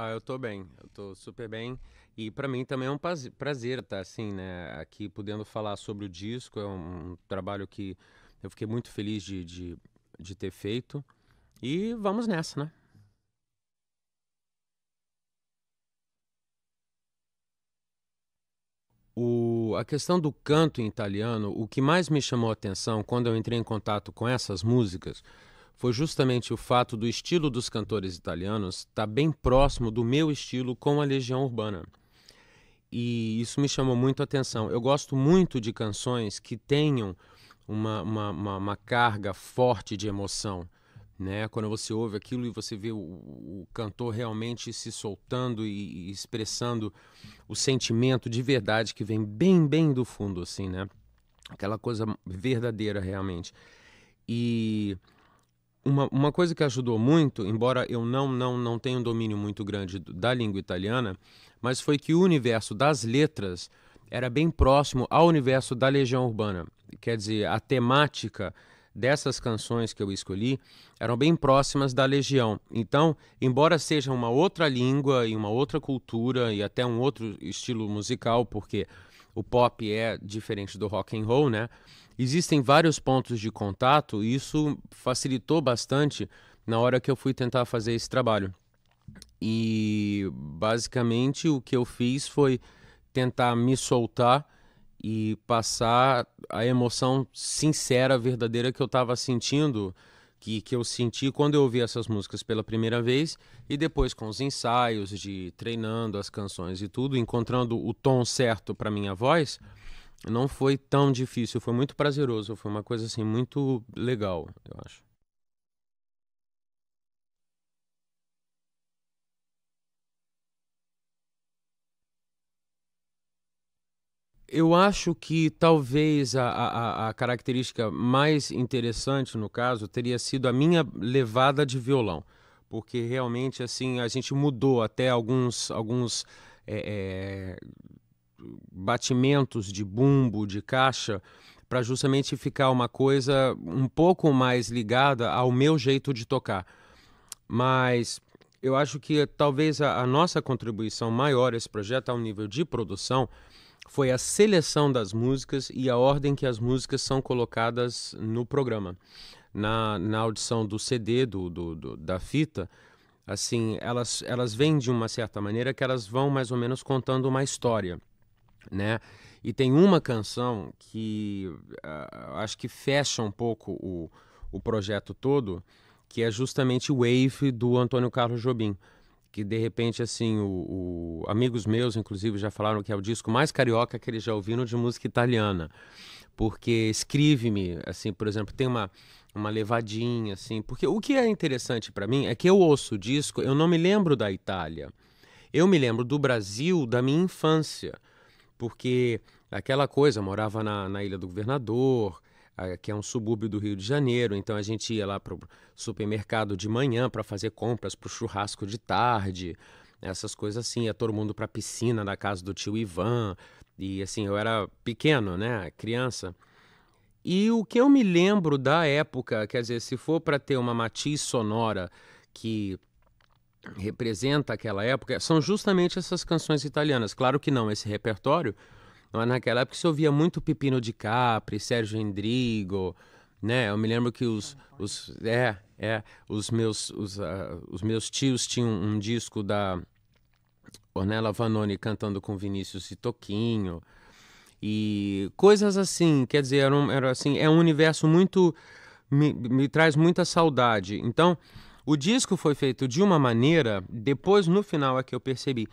Ah, eu tô bem, eu tô super bem. E pra mim também é um prazer estar assim, né, aqui podendo falar sobre o disco. É um trabalho que eu fiquei muito feliz de ter feito. E vamos nessa, né? A questão do canto em italiano, o que mais me chamou a atenção quando eu entrei em contato com essas músicas foi justamente o fato do estilo dos cantores italianos estar bem próximo do meu estilo com a Legião Urbana. E isso me chamou muito a atenção. Eu gosto muito de canções que tenham uma carga forte de emoção, né? Quando você ouve aquilo e você vê o cantor realmente se soltando e expressando o sentimento de verdade que vem bem do fundo, assim, né? Aquela coisa verdadeira realmente. E uma coisa que ajudou muito, embora eu não tenha um domínio muito grande da língua italiana, mas foi que o universo das letras era bem próximo ao universo da Legião Urbana. Quer dizer, a temática dessas canções que eu escolhi eram bem próximas da Legião. Então, embora seja uma outra língua e uma outra cultura e até um outro estilo musical, porque o pop é diferente do rock and roll, né? Existem vários pontos de contato e isso facilitou bastante na hora que eu fui tentar fazer esse trabalho. E basicamente o que eu fiz foi tentar me soltar e passar a emoção sincera, verdadeira que eu estava sentindo, que eu senti quando eu ouvi essas músicas pela primeira vez, e depois com os ensaios de treinando as canções e tudo, encontrando o tom certo para minha voz, não foi tão difícil, foi muito prazeroso, foi uma coisa assim muito legal, eu acho. Eu acho que talvez a característica mais interessante no caso teria sido a minha levada de violão, porque realmente assim a gente mudou até alguns é, é, batimentos de bumbo, de caixa, para justamente ficar uma coisa um pouco mais ligada ao meu jeito de tocar. Mas eu acho que talvez a nossa contribuição maior a esse projeto, ao nível de produção, foi a seleção das músicas e a ordem que as músicas são colocadas no programa. Na audição do CD, da fita, assim, elas vêm de uma certa maneira que elas vão mais ou menos contando uma história, né? E tem uma canção que acho que fecha um pouco o projeto todo, que é justamente Wave do Antônio Carlos Jobim, que de repente assim amigos meus inclusive já falaram que é o disco mais carioca que eles já ouviram de música italiana, porque escreve-me assim, por exemplo, tem uma levadinha assim, porque o que é interessante para mim é que eu ouço o disco, eu não me lembro da Itália, eu me lembro do Brasil da minha infância, porque aquela coisa, morava na Ilha do Governador, que é um subúrbio do Rio de Janeiro, então a gente ia lá para o supermercado de manhã para fazer compras para o churrasco de tarde, essas coisas assim, ia todo mundo para a piscina na casa do tio Ivan, e assim, eu era pequeno, né, criança. E o que eu me lembro da época, quer dizer, se for para ter uma matiz sonora que representa aquela época, são justamente essas canções italianas. Claro que não, esse repertório, mas naquela época se ouvia muito Pipino di Capri, Sérgio Endrigo, né? Eu me lembro que os meus tios tinham um disco da Ornella Vanoni cantando com Vinícius e Toquinho e coisas assim, quer dizer, era assim, é um universo muito me traz muita saudade. Então, o disco foi feito de uma maneira, depois no final é que eu percebi,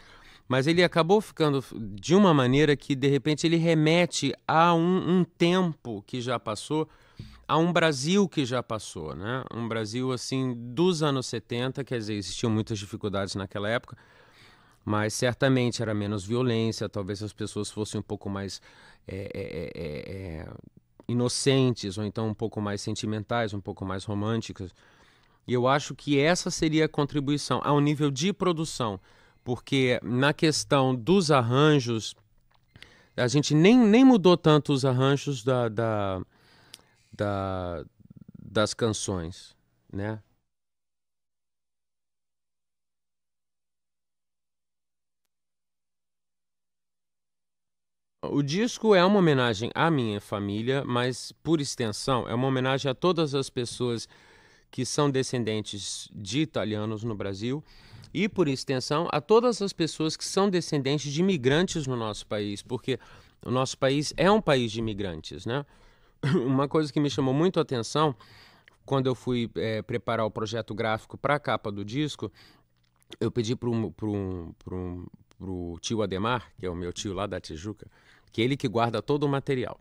mas ele acabou ficando de uma maneira que de repente ele remete a um tempo que já passou, a um Brasil que já passou, né? Um Brasil assim dos anos 70, quer dizer, existiam muitas dificuldades naquela época, mas certamente era menos violência, talvez as pessoas fossem um pouco mais é, é, é, é, inocentes, ou então um pouco mais sentimentais, um pouco mais românticas. E eu acho que essa seria a contribuição ao nível de produção, porque na questão dos arranjos, a gente nem mudou tanto os arranjos da- das canções, né? O disco é uma homenagem à minha família, mas, por extensão, é uma homenagem a todas as pessoas que são descendentes de italianos no Brasil e, por extensão, a todas as pessoas que são descendentes de imigrantes no nosso país, porque o nosso país é um país de imigrantes, né? Uma coisa que me chamou muito a atenção quando eu fui preparar o projeto gráfico para a capa do disco, eu pedi pro tio Ademar, que é o meu tio lá da Tijuca, que é ele que guarda todo o material.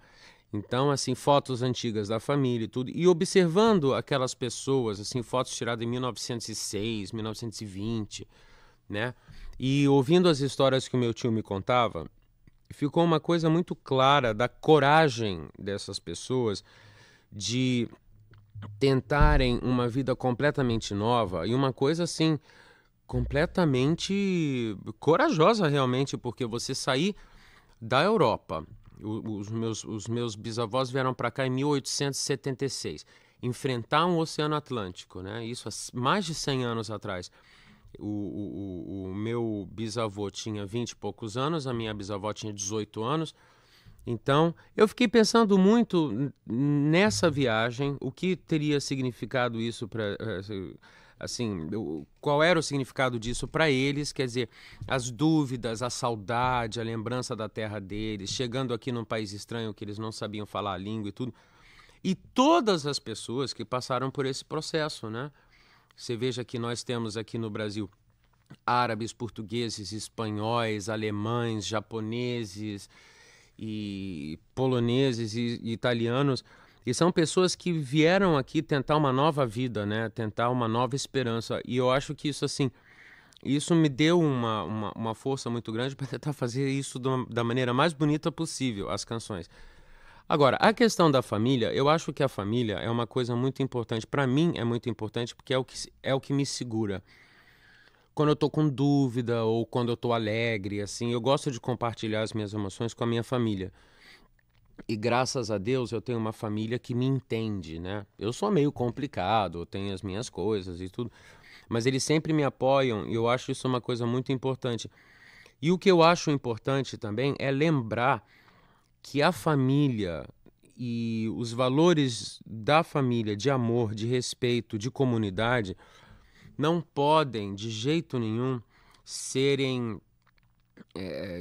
Então, assim, fotos antigas da família e tudo, e observando aquelas pessoas, assim, fotos tiradas em 1906, 1920, né? E ouvindo as histórias que o meu tio me contava, ficou uma coisa muito clara da coragem dessas pessoas de tentarem uma vida completamente nova e uma coisa assim completamente corajosa realmente, porque você sair da Europa, os meus bisavós vieram para cá em 1876, enfrentar um oceano Atlântico, né? Isso há mais de 100 anos atrás. O meu bisavô tinha 20 e poucos anos, a minha bisavó tinha 18 anos. Então, eu fiquei pensando muito nessa viagem, o que teria significado isso para, assim, qual era o significado disso para eles, quer dizer, as dúvidas, a saudade, a lembrança da terra deles, chegando aqui num país estranho que eles não sabiam falar a língua e tudo. E todas as pessoas que passaram por esse processo, né? Você veja que nós temos aqui no Brasil árabes, portugueses, espanhóis, alemães, japoneses e poloneses e italianos, e são pessoas que vieram aqui tentar uma nova vida, né? Tentar uma nova esperança. E eu acho que isso, assim, isso me deu uma força muito grande para tentar fazer isso da maneira mais bonita possível, as canções. Agora, a questão da família, eu acho que a família é uma coisa muito importante. Para mim é muito importante porque é o que me segura. Quando eu tô com dúvida ou quando eu tô alegre, assim, eu gosto de compartilhar as minhas emoções com a minha família. E graças a Deus eu tenho uma família que me entende, né? Eu sou meio complicado, eu tenho as minhas coisas e tudo, mas eles sempre me apoiam e eu acho isso uma coisa muito importante. E o que eu acho importante também é lembrar que a família e os valores da família, de amor, de respeito, de comunidade, não podem de jeito nenhum serem,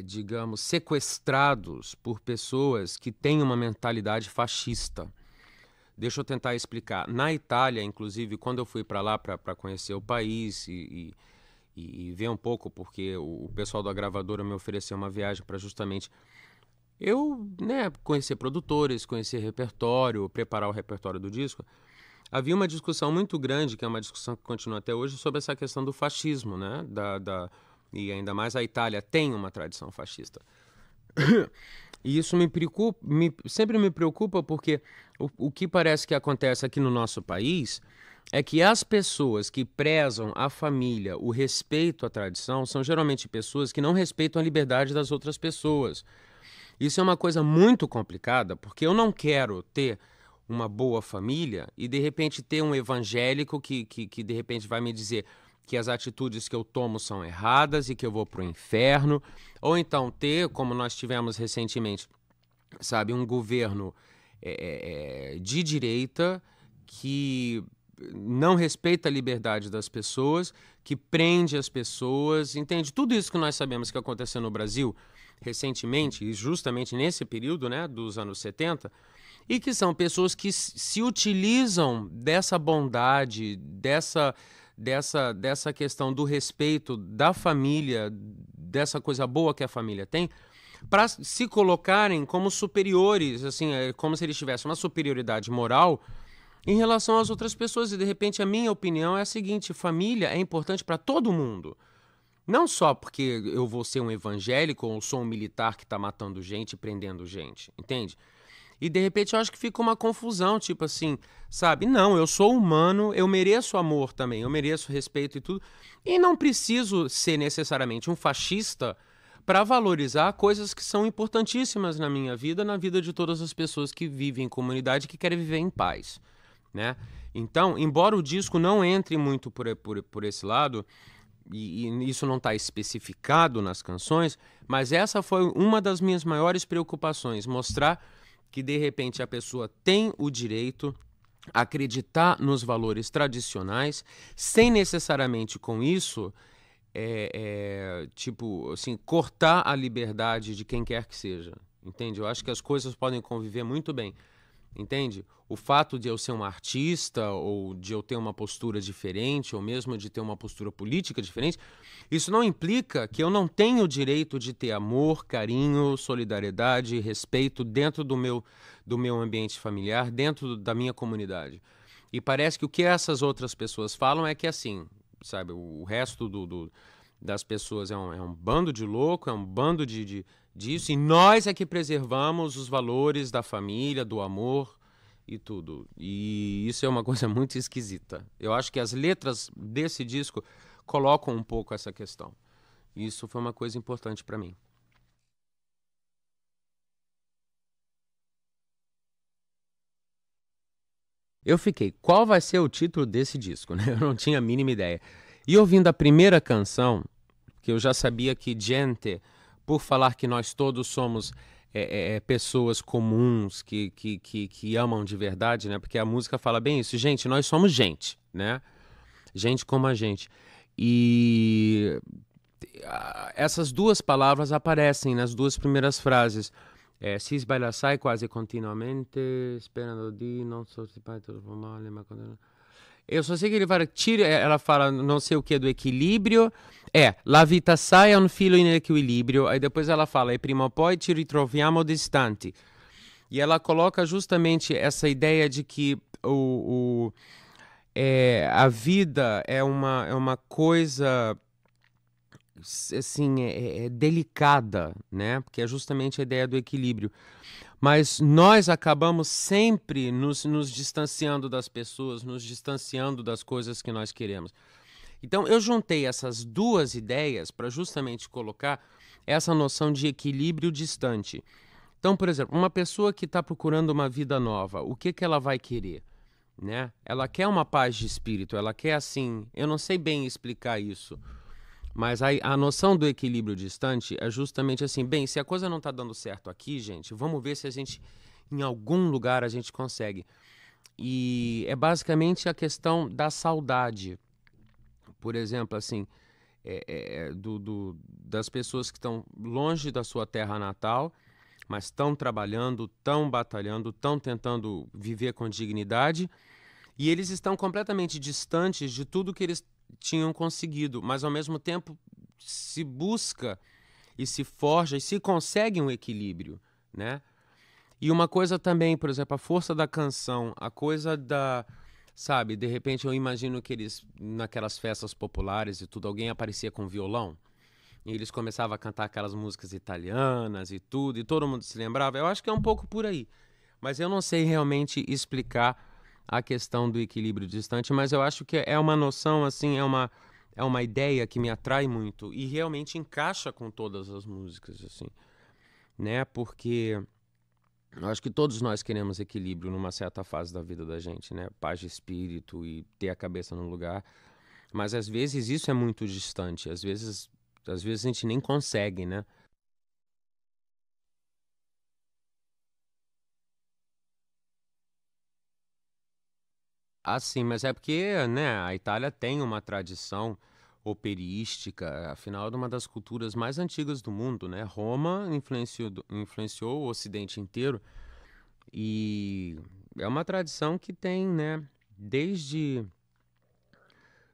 digamos, sequestrados por pessoas que têm uma mentalidade fascista. Deixa eu tentar explicar. Na Itália, inclusive, quando eu fui para lá para conhecer o país e ver um pouco, porque o pessoal da gravadora me ofereceu uma viagem para justamente eu, né, conhecer produtores, conhecer repertório, preparar o repertório do disco. Havia uma discussão muito grande, que é uma discussão que continua até hoje, sobre essa questão do fascismo, né? E ainda mais a Itália tem uma tradição fascista. E isso sempre me preocupa porque o que parece que acontece aqui no nosso país é que as pessoas que prezam a família, o respeito à tradição, são geralmente pessoas que não respeitam a liberdade das outras pessoas. Isso é uma coisa muito complicada, porque eu não quero ter uma boa família e de repente ter um evangélico que de repente vai me dizer que as atitudes que eu tomo são erradas e que eu vou para o inferno, ou então ter, como nós tivemos recentemente, sabe, um governo de direita que não respeita a liberdade das pessoas, que prende as pessoas, entende? Tudo isso que nós sabemos que aconteceu no Brasil recentemente, e justamente nesse período, né, dos anos 70, e que são pessoas que se utilizam dessa bondade, dessa questão do respeito da família, dessa coisa boa que a família tem, para se colocarem como superiores, assim, como se eles tivessem uma superioridade moral em relação às outras pessoas. E de repente a minha opinião é a seguinte: família é importante para todo mundo. Não só porque eu vou ser um evangélico ou sou um militar que está matando gente e prendendo gente, entende? E de repente eu acho que fica uma confusão, tipo assim, sabe? Não, eu sou humano, eu mereço amor também, eu mereço respeito e tudo. E não preciso ser necessariamente um fascista para valorizar coisas que são importantíssimas na minha vida, na vida de todas as pessoas que vivem em comunidade e que querem viver em paz, né? Então, embora o disco não entre muito por esse lado, e isso não está especificado nas canções, mas essa foi uma das minhas maiores preocupações, mostrar que de repente a pessoa tem o direito a acreditar nos valores tradicionais, sem necessariamente com isso tipo assim, cortar a liberdade de quem quer que seja, entende? Eu acho que as coisas podem conviver muito bem, entende? O fato de eu ser um artista, ou de eu ter uma postura diferente, ou mesmo de ter uma postura política diferente, isso não implica que eu não tenho o direito de ter amor, carinho, solidariedade e respeito dentro do meu ambiente familiar, dentro da minha comunidade. E parece que o que essas outras pessoas falam é que assim, sabe, o resto das pessoas é um bando de louco, é um bando disso, e nós é que preservamos os valores da família, do amor e tudo. E isso é uma coisa muito esquisita. Eu acho que as letras desse disco colocam um pouco essa questão. Isso foi uma coisa importante para mim. Eu fiquei, qual vai ser o título desse disco, né? Eu não tinha a mínima ideia. E ouvindo a primeira canção, que eu já sabia que gente, por falar que nós todos somos pessoas comuns que amam de verdade, né? Porque a música fala bem isso, gente, nós somos gente, né? Gente como a gente. E essas duas palavras aparecem nas duas primeiras frases. Si sbaglia assai quasi continuamente, sperando di non sostituire troppo male, ma... Eu só sei que ele fala, ela fala não sei o que do equilíbrio. La vita sai è un filo in equilibrio. Aí depois ela fala, e prima o poi ci ritroviamo distanti. E ela coloca justamente essa ideia de que a vida é uma coisa assim, delicada, né? Porque é justamente a ideia do equilíbrio. Mas nós acabamos sempre nos distanciando das pessoas, nos distanciando das coisas que nós queremos. Então, eu juntei essas duas ideias para justamente colocar essa noção de equilíbrio distante. Então, por exemplo, uma pessoa que está procurando uma vida nova, o que ela vai querer? Né? Ela quer uma paz de espírito, ela quer assim... Eu não sei bem explicar isso, mas a noção do equilíbrio distante é justamente assim, bem, se a coisa não está dando certo aqui, gente, vamos ver se a gente, em algum lugar, a gente consegue. E é basicamente a questão da saudade. Por exemplo, assim, das pessoas que estão longe da sua terra natal, mas estão trabalhando, estão batalhando, estão tentando viver com dignidade, e eles estão completamente distantes de tudo que eles tinham conseguido, mas ao mesmo tempo se busca e se forja e se consegue um equilíbrio, né? E uma coisa também, por exemplo, a força da canção, a coisa da, sabe, de repente eu imagino que eles, naquelas festas populares e tudo, alguém aparecia com violão e eles começavam a cantar aquelas músicas italianas e tudo, e todo mundo se lembrava. Eu acho que é um pouco por aí, mas eu não sei realmente explicar a questão do equilíbrio distante, mas eu acho que é uma noção, assim, é uma ideia que me atrai muito e realmente encaixa com todas as músicas, assim, né? Porque eu acho que todos nós queremos equilíbrio numa certa fase da vida da gente, né? Paz de espírito e ter a cabeça no lugar, mas às vezes isso é muito distante, às vezes a gente nem consegue, né? Assim, mas é porque, né, a Itália tem uma tradição operística, afinal, é uma das culturas mais antigas do mundo, né? Roma influenciou o Ocidente inteiro e é uma tradição que tem, né, desde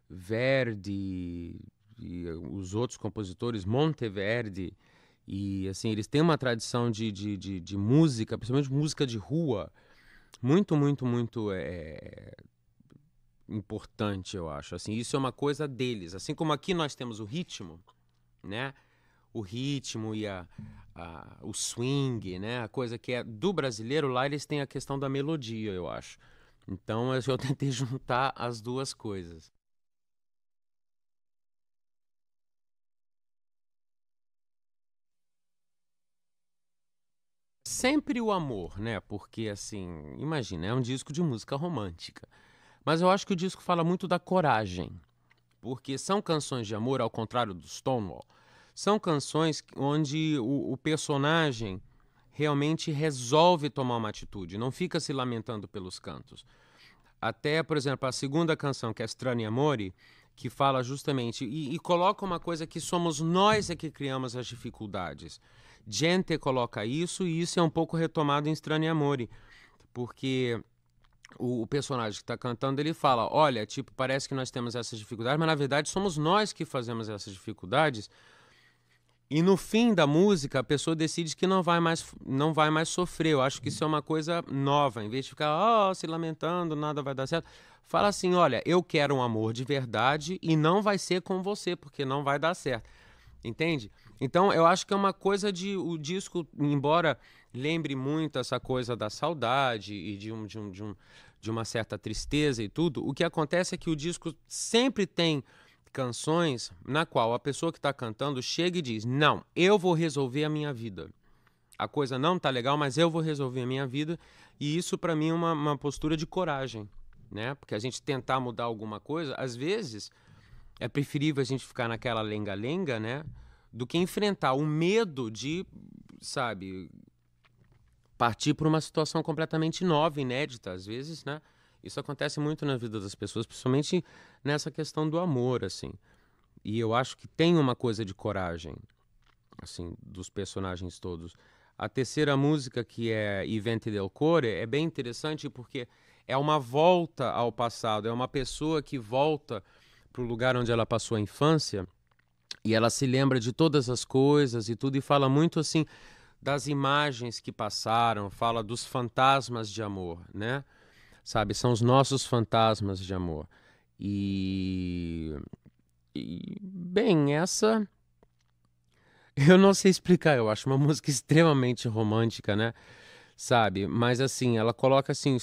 Verdi e os outros compositores, Monteverdi, e assim, eles têm uma tradição de música, principalmente música de rua, muito, muito, muito importante, eu acho. Assim, isso é uma coisa deles. Assim como aqui nós temos o ritmo, né? O ritmo e o swing, né? A coisa que é do brasileiro, lá eles têm a questão da melodia, eu acho. Então eu tentei juntar as duas coisas. Sempre o amor, né? Porque assim, imagina, é um disco de música romântica. Mas eu acho que o disco fala muito da coragem. porque são canções de amor, ao contrário do Stonewall, são canções onde o personagem realmente resolve tomar uma atitude, não fica se lamentando pelos cantos. Até, por exemplo, a segunda canção, que é Strani Amore, que fala justamente, e coloca uma coisa que somos nós é que criamos as dificuldades. Gente coloca isso, e isso é um pouco retomado em Strani Amore, porque o personagem que está cantando, ele fala, olha, tipo, parece que nós temos essas dificuldades, mas na verdade somos nós que fazemos essas dificuldades. E no fim da música, a pessoa decide que não vai mais sofrer. Eu acho que isso é uma coisa nova. Em vez de ficar se lamentando, nada vai dar certo, fala assim, olha, eu quero um amor de verdade e não vai ser com você, porque não vai dar certo. Entende? Então, eu acho que é uma coisa de... O disco, embora lembre muito essa coisa da saudade e de uma certa tristeza e tudo, o que acontece é que o disco sempre tem canções na qual a pessoa que está cantando chega e diz, não, eu vou resolver a minha vida. A coisa não tá legal, mas eu vou resolver a minha vida. E isso, para mim, é uma postura de coragem, né? Porque a gente tentar mudar alguma coisa, às vezes, é preferível a gente ficar naquela lenga-lenga, né? Do que enfrentar o medo de, sabe, partir para uma situação completamente nova, inédita, às vezes, né? Isso acontece muito na vida das pessoas, principalmente nessa questão do amor, assim. E eu acho que tem uma coisa de coragem, assim, dos personagens todos. A terceira música, que é I Venti del Core, é bem interessante porque é uma volta ao passado, é uma pessoa que volta para o lugar onde ela passou a infância e ela se lembra de todas as coisas e tudo, e fala muito, assim, das imagens que passaram, fala dos fantasmas de amor, né? Sabe, são os nossos fantasmas de amor. Bem, essa eu não sei explicar, eu acho uma música extremamente romântica, né? Sabe? Mas assim, ela coloca assim,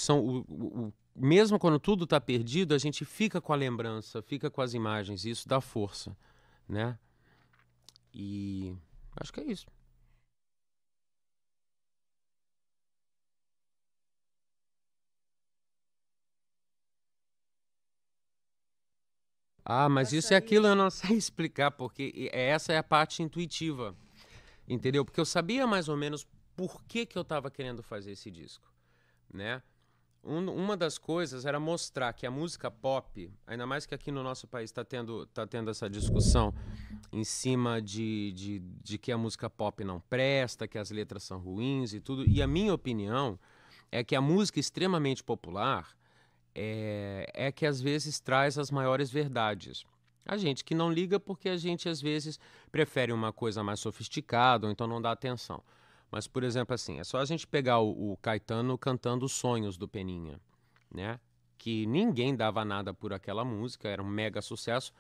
mesmo quando tudo tá perdido, a gente fica com a lembrança, fica com as imagens, e isso dá força, né? E acho que é isso. Ah, mas isso e aquilo eu não sei explicar, porque essa é a parte intuitiva, entendeu? Porque eu sabia mais ou menos por que eu estava querendo fazer esse disco, né? Uma das coisas era mostrar que a música pop, ainda mais que aqui no nosso país tá tendo essa discussão em cima de que a música pop não presta, que as letras são ruins e tudo. E a minha opinião é que a música extremamente popular é que às vezes traz as maiores verdades. A gente que não liga porque a gente às vezes prefere uma coisa mais sofisticada ou então não dá atenção. Mas, por exemplo, assim, é só a gente pegar o Caetano cantando Os Sonhos do Peninha, né? Que ninguém dava nada por aquela música, era um mega sucesso.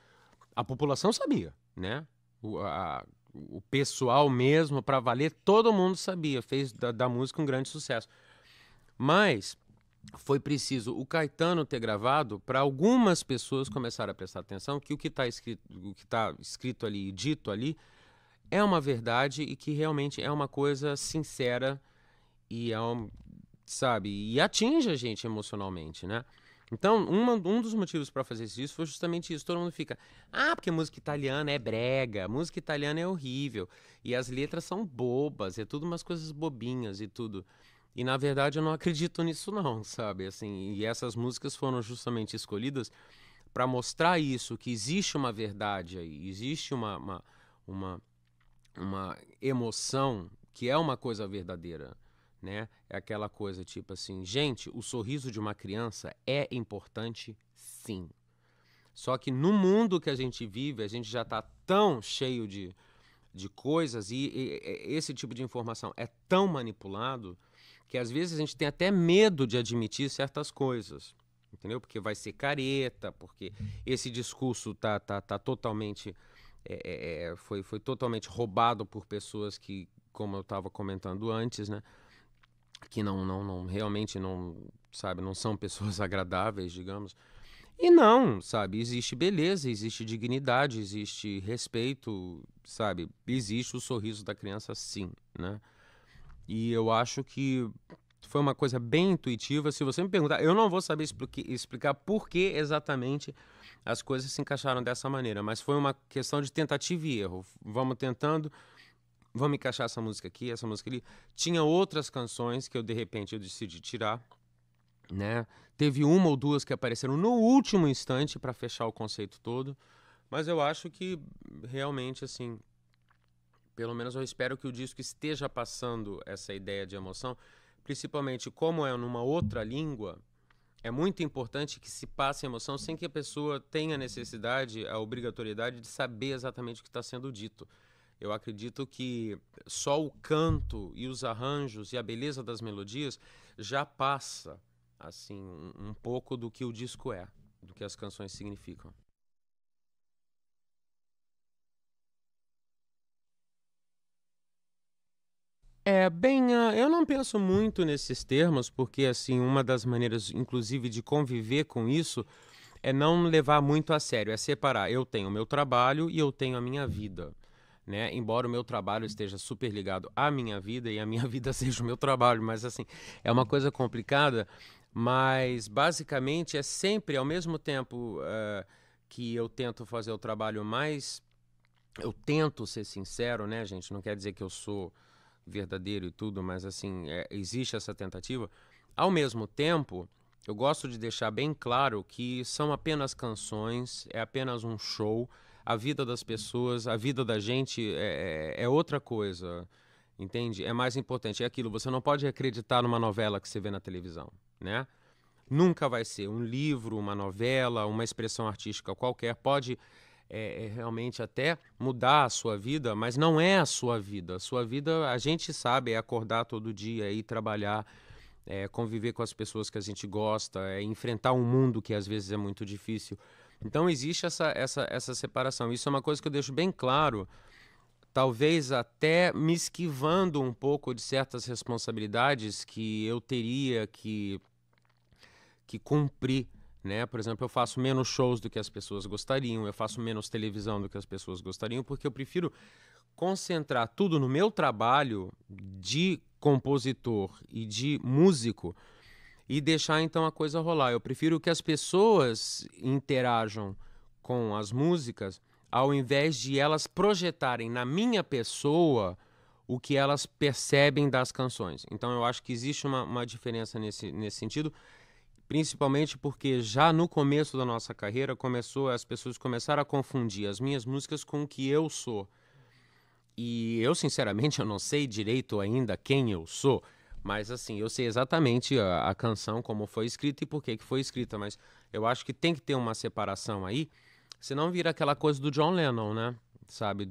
A população sabia, né? O pessoal mesmo, para valer, todo mundo sabia, fez da música um grande sucesso. Mas foi preciso o Caetano ter gravado para algumas pessoas começarem a prestar atenção que o que tá escrito ali, dito ali, é uma verdade e que realmente é uma coisa sincera e sabe, e atinge a gente emocionalmente, né? Então, um dos motivos para fazer isso foi justamente isso. Todo mundo fica, porque música italiana é brega, música italiana é horrível, e as letras são bobas, é tudo umas coisas bobinhas e tudo. E na verdade eu não acredito nisso não, sabe? Assim, e essas músicas foram justamente escolhidas para mostrar isso, que existe uma verdade aí, existe uma, uma emoção que é uma coisa verdadeira, né? É aquela coisa tipo assim, gente, o sorriso de uma criança é importante, sim. Só que no mundo que a gente vive, a gente já está tão cheio de coisas e esse tipo de informação é tão manipulado que às vezes a gente tem até medo de admitir certas coisas, entendeu? Porque vai ser careta, porque esse discurso tá totalmente foi totalmente roubado por pessoas que, como eu estava comentando antes, né, que não realmente não, sabe, não são pessoas agradáveis, digamos. E não, sabe, existe beleza, existe dignidade, existe respeito, sabe, existe o sorriso da criança, sim, né? E eu acho que Foi uma coisa bem intuitiva. Se você me perguntar, eu não vou saber explicar por que exatamente as coisas se encaixaram dessa maneira, mas foi uma questão de tentativa e erro. Vamos tentando, vamos encaixar essa música aqui, essa música ali. Tinha outras canções que de repente eu decidi tirar, né? Teve uma ou duas que apareceram no último instante para fechar o conceito todo, mas eu acho que realmente, assim, pelo menos eu espero que o disco esteja passando essa ideia de emoção, principalmente como é numa outra língua. É muito importante que se passe emoção sem que a pessoa tenha necessidade, a obrigatoriedade de saber exatamente o que está sendo dito. Eu acredito que só o canto e os arranjos e a beleza das melodias já passa assim um pouco do que o disco é, do que as canções significam. Eu não penso muito nesses termos, porque assim, uma das maneiras, inclusive, de conviver com isso é não levar muito a sério, é separar. Eu tenho o meu trabalho e eu tenho a minha vida, né? Embora o meu trabalho esteja super ligado à minha vida e a minha vida seja o meu trabalho, mas assim, é uma coisa complicada, mas basicamente é sempre ao mesmo tempo que eu tento fazer o trabalho mais. Eu tento ser sincero, né, gente? Não quer dizer que eu sou verdadeiro e tudo, mas assim, existe essa tentativa. Ao mesmo tempo, eu gosto de deixar bem claro que são apenas canções, é apenas um show. A vida das pessoas, a vida da gente é outra coisa, entende? É mais importante, é aquilo. Você não pode acreditar numa novela que você vê na televisão, né? Nunca vai ser um livro, uma novela, uma expressão artística qualquer. Pode realmente até mudar a sua vida, mas não é a sua vida. A sua vida, a gente sabe, é acordar todo dia, é ir trabalhar, é conviver com as pessoas que a gente gosta, é enfrentar um mundo que às vezes é muito difícil. Então existe essa separação. Isso é uma coisa que eu deixo bem claro, talvez até me esquivando um pouco de certas responsabilidades que eu teria que cumprir, né? Por exemplo, eu faço menos shows do que as pessoas gostariam, eu faço menos televisão do que as pessoas gostariam, porque eu prefiro concentrar tudo no meu trabalho de compositor e de músico e deixar então a coisa rolar. Eu prefiro que as pessoas interajam com as músicas ao invés de elas projetarem na minha pessoa o que elas percebem das canções. Então eu acho que existe uma diferença nesse sentido, principalmente porque já no começo da nossa carreira as pessoas começaram a confundir as minhas músicas com o que eu sou. E eu, sinceramente, eu não sei direito ainda quem eu sou, mas assim, eu sei exatamente a canção, como foi escrita e por que foi escrita, mas eu acho que tem que ter uma separação aí, senão vira aquela coisa do John Lennon, né? Sabe,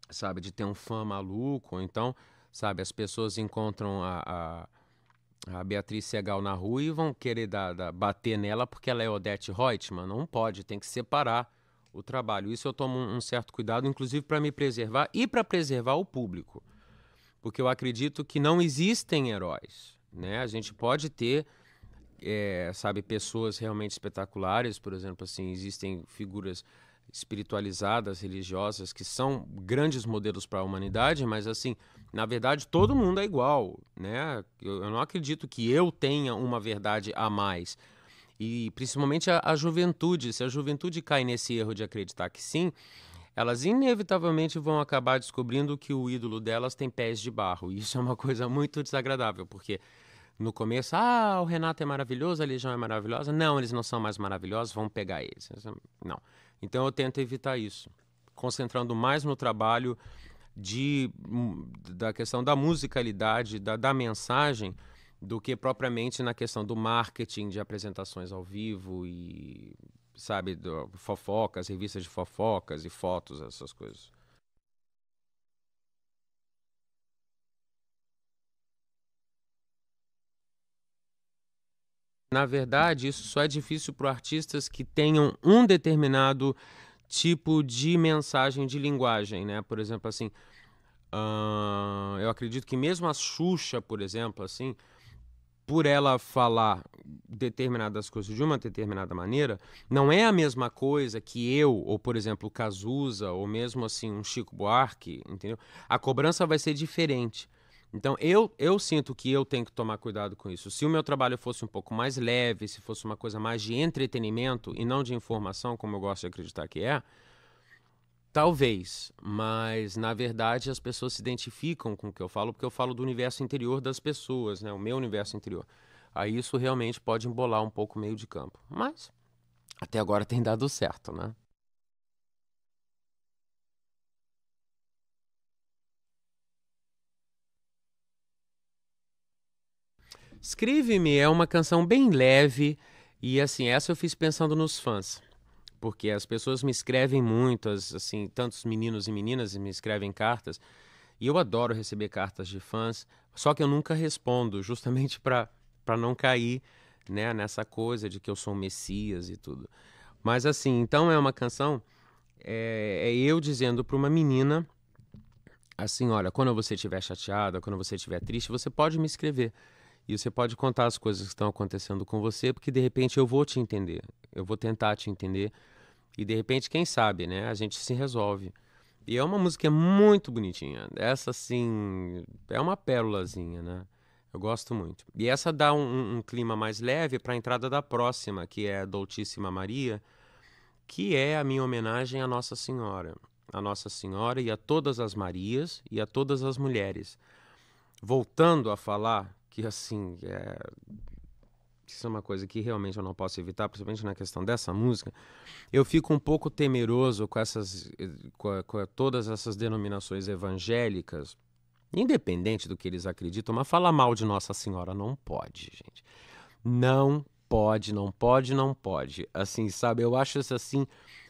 sabe, de ter um fã maluco, ou então, sabe, as pessoas encontram a Beatriz Segal na rua e vão querer bater nela porque ela é Odete Roitman. Não pode, tem que separar o trabalho. Isso eu tomo um certo cuidado, inclusive para me preservar e para preservar o público. Porque eu acredito que não existem heróis, né? A gente pode ter, sabe, pessoas realmente espetaculares, por exemplo, assim, existem figuras espiritualizadas, religiosas, que são grandes modelos para a humanidade, mas assim, na verdade, todo mundo é igual, né? Eu não acredito que eu tenha uma verdade a mais. E principalmente a juventude, se a juventude cai nesse erro de acreditar que sim, elas inevitavelmente vão acabar descobrindo que o ídolo delas tem pés de barro. E isso é uma coisa muito desagradável, porque no começo, o Renato é maravilhoso, a Legião é maravilhosa. Não, eles não são mais maravilhosos, vamos pegar eles. Não. Então eu tento evitar isso, concentrando mais no trabalho da questão da musicalidade, da mensagem, do que propriamente na questão do marketing, de apresentações ao vivo e, sabe, fofocas, revistas de fofocas e fotos, essas coisas. Na verdade, isso só é difícil para artistas que tenham um determinado tipo de mensagem de linguagem, né? Por exemplo, assim, eu acredito que mesmo a Xuxa, por exemplo, assim, por ela falar determinadas coisas de uma determinada maneira, não é a mesma coisa que eu, ou por exemplo, o Cazuza, ou mesmo assim um Chico Buarque, entendeu? A cobrança vai ser diferente, Então, eu sinto que eu tenho que tomar cuidado com isso. Se o meu trabalho fosse um pouco mais leve, se fosse uma coisa mais de entretenimento e não de informação, como eu gosto de acreditar que é, talvez. Mas, na verdade, as pessoas se identificam com o que eu falo, porque eu falo do universo interior das pessoas, né? O meu universo interior. Aí isso realmente pode embolar um pouco o meio de campo. Mas, até agora tem dado certo, né? Escreve-me é uma canção bem leve e assim, essa eu fiz pensando nos fãs, porque as pessoas me escrevem muito, assim, tantos meninos e meninas me escrevem cartas, e eu adoro receber cartas de fãs, só que eu nunca respondo, justamente para não cair, né, nessa coisa de que eu sou um messias e tudo. Mas assim, então é uma canção, é eu dizendo para uma menina assim, olha, quando você estiver chateada, quando você estiver triste, você pode me escrever. E você pode contar as coisas que estão acontecendo com você, porque de repente eu vou te entender. Eu vou tentar te entender. E de repente, quem sabe, né? A gente se resolve. E é uma música muito bonitinha. Essa, assim, é uma pérolazinha, né? Eu gosto muito. E essa dá um clima mais leve para a entrada da próxima, que é Doutíssima Maria, que é a minha homenagem à Nossa Senhora. A Nossa Senhora e a todas as Marias e a todas as mulheres. Voltando a falar que, assim, isso é uma coisa que realmente eu não posso evitar, principalmente na questão dessa música, eu fico um pouco temeroso com com todas essas denominações evangélicas, independente do que eles acreditam, mas falar mal de Nossa Senhora não pode, gente. Não pode, não pode, não pode. Assim, sabe, eu acho isso assim,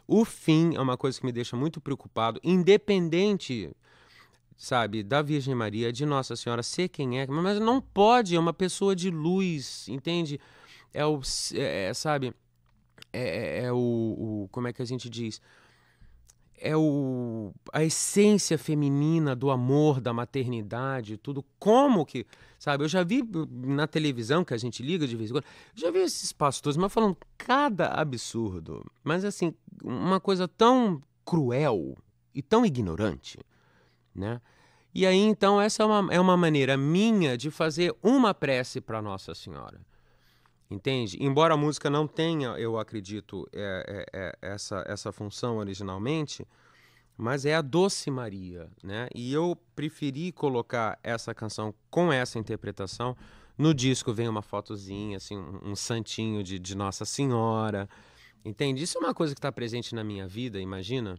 o fim é uma coisa que me deixa muito preocupado, independente, sabe, da Virgem Maria, de Nossa Senhora, ser quem é, mas não pode, é uma pessoa de luz, entende? Sabe, como é que a gente diz? A essência feminina do amor, da maternidade, tudo. Como que, sabe? Eu já vi na televisão, que a gente liga de vez em quando, já vi esses pastores, mas falando cada absurdo. Mas, assim, uma coisa tão cruel e tão ignorante, né? E aí, então, essa é uma maneira minha de fazer uma prece para Nossa Senhora. Entende? Embora a música não tenha, eu acredito, essa função originalmente, mas é a Doce Maria, né? E eu preferi colocar essa canção com essa interpretação. No disco vem uma fotozinha, assim, um santinho de Nossa Senhora, entende? Isso é uma coisa que está presente na minha vida, imagina?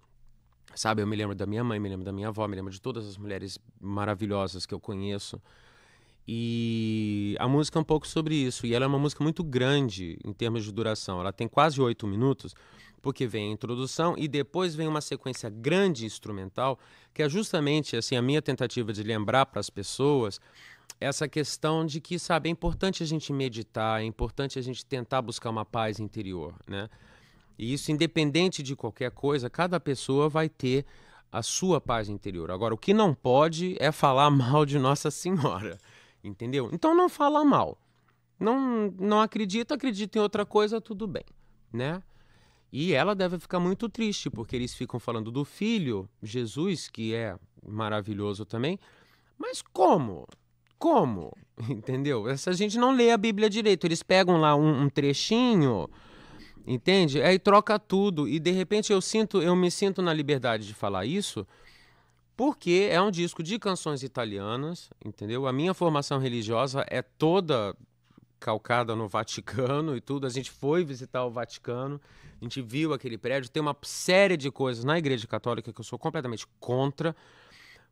Sabe, eu me lembro da minha mãe, me lembro da minha avó, me lembro de todas as mulheres maravilhosas que eu conheço. E a música é um pouco sobre isso. E ela é uma música muito grande em termos de duração. Ela tem quase 8 minutos, porque vem a introdução e depois vem uma sequência grande instrumental, que é justamente assim a minha tentativa de lembrar para as pessoas essa questão de que, sabe, é importante a gente meditar, é importante a gente tentar buscar uma paz interior, né? E isso, independente de qualquer coisa, cada pessoa vai ter a sua paz interior. Agora, o que não pode é falar mal de Nossa Senhora, entendeu? Então não fala mal. Não acredita, acredita em outra coisa, tudo bem, né? E ela deve ficar muito triste, porque eles ficam falando do filho, Jesus, que é maravilhoso também. Mas como? Como? Entendeu? Essa gente não lê a Bíblia direito. Eles pegam lá um trechinho, entende? Aí troca tudo. E de repente eu me sinto na liberdade de falar isso, porque é um disco de canções italianas, entendeu? A minha formação religiosa é toda calcada no Vaticano e tudo. A gente foi visitar o Vaticano, a gente viu aquele prédio. Tem uma série de coisas na Igreja Católica que eu sou completamente contra,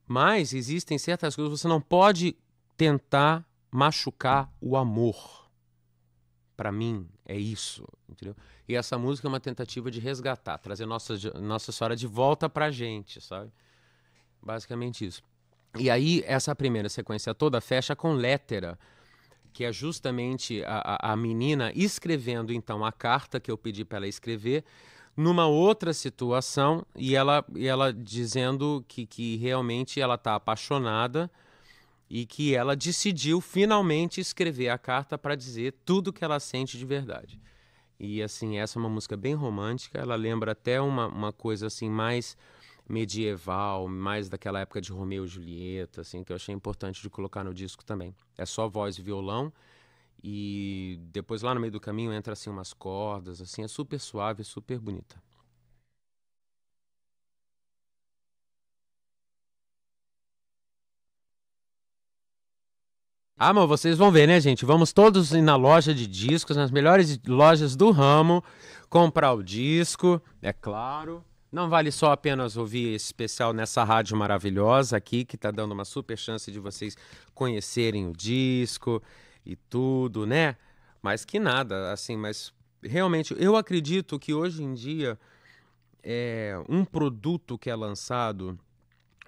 mas existem certas coisas que você não pode tentar machucar o amor. Para mim, é isso, entendeu? E essa música é uma tentativa de resgatar, trazer Nossa Senhora de volta pra gente, sabe? Basicamente isso. E aí, essa primeira sequência toda fecha com Lettera, que é justamente a menina escrevendo, então, a carta que eu pedi para ela escrever, numa outra situação, e ela dizendo que realmente ela está apaixonada e que ela decidiu finalmente escrever a carta para dizer tudo que ela sente de verdade. E, assim, essa é uma música bem romântica, ela lembra até uma coisa, assim, mais medieval, mais daquela época de Romeu e Julieta, assim, que eu achei importante de colocar no disco também. É só voz e violão e depois lá no meio do caminho entra assim umas cordas, assim, é super suave, super bonita. Ah, mas vocês vão ver, né, gente? Vamos todos ir na loja de discos, nas melhores lojas do ramo, comprar o disco, é claro. Não vale só apenas ouvir esse especial nessa rádio maravilhosa aqui, que tá dando uma super chance de vocês conhecerem o disco e tudo, né? Mas que nada, assim, mas realmente eu acredito que hoje em dia um produto que é lançado